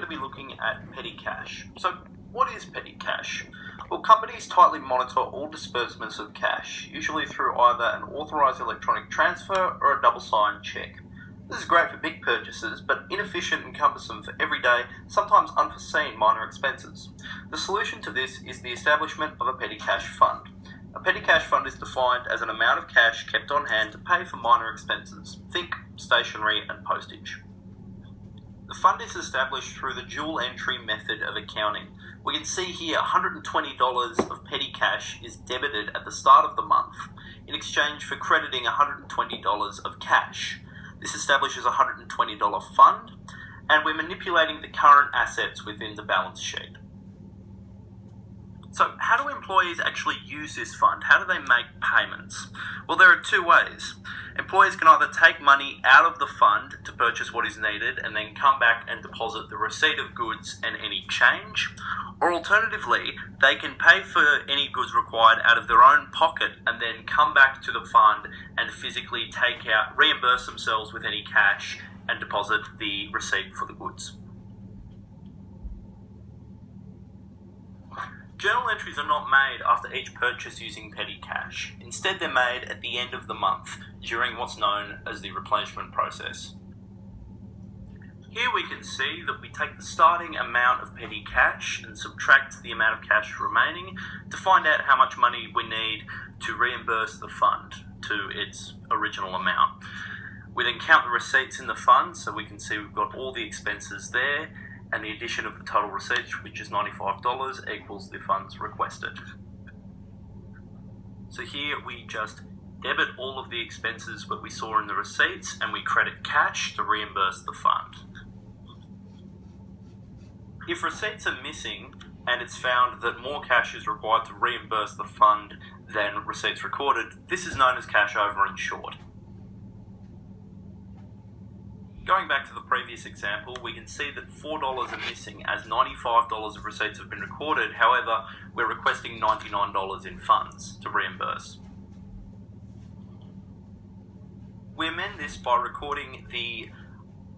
going to be looking at petty cash. So what is petty cash? Well, companies tightly monitor all disbursements of cash, usually through either an authorised electronic transfer or a double-signed cheque. This is great for big purchases, but inefficient and cumbersome for everyday, sometimes unforeseen minor expenses. The solution to this is the establishment of a petty cash fund. A petty cash fund is defined as an amount of cash kept on hand to pay for minor expenses. Think stationery and postage. The fund is established through the dual entry method of accounting. We can see here $120 of petty cash is debited at the start of the month in exchange for crediting $120 of cash. This establishes a $120 fund, and we're manipulating the current assets within the balance sheet. So how do employees actually use this fund? How do they make payments? Well, there are two ways. Employees can either take money out of the fund to purchase what is needed and then come back and deposit the receipt of goods and any change, or alternatively, they can pay for any goods required out of their own pocket and then come back to the fund and physically reimburse themselves with any cash and deposit the receipt for the goods. Journal entries are not made after each purchase using petty cash. Instead, they're made at the end of the month, during what's known as the replenishment process. Here we can see that we take the starting amount of petty cash and subtract the amount of cash remaining to find out how much money we need to reimburse the fund to its original amount. We then count the receipts in the fund, so we can see we've got all the expenses there, and the addition of the total receipts, which is $95, equals the funds requested. So here we just debit all of the expenses that we saw in the receipts, and we credit cash to reimburse the fund. If receipts are missing, and it's found that more cash is required to reimburse the fund than receipts recorded, this is known as cash over and short. Going back to the previous example, we can see that $4 are missing as $95 of receipts have been recorded. However, we're requesting $99 in funds to reimburse. We amend this by recording the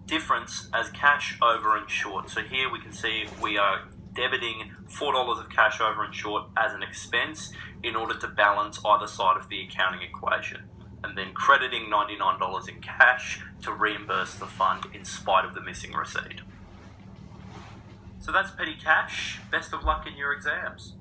difference as cash over and short. So here we can see we are debiting $4 of cash over and short as an expense in order to balance either side of the accounting equation, and then crediting $99 in cash to reimburse the fund in spite of the missing receipt. So that's petty cash. Best of luck in your exams.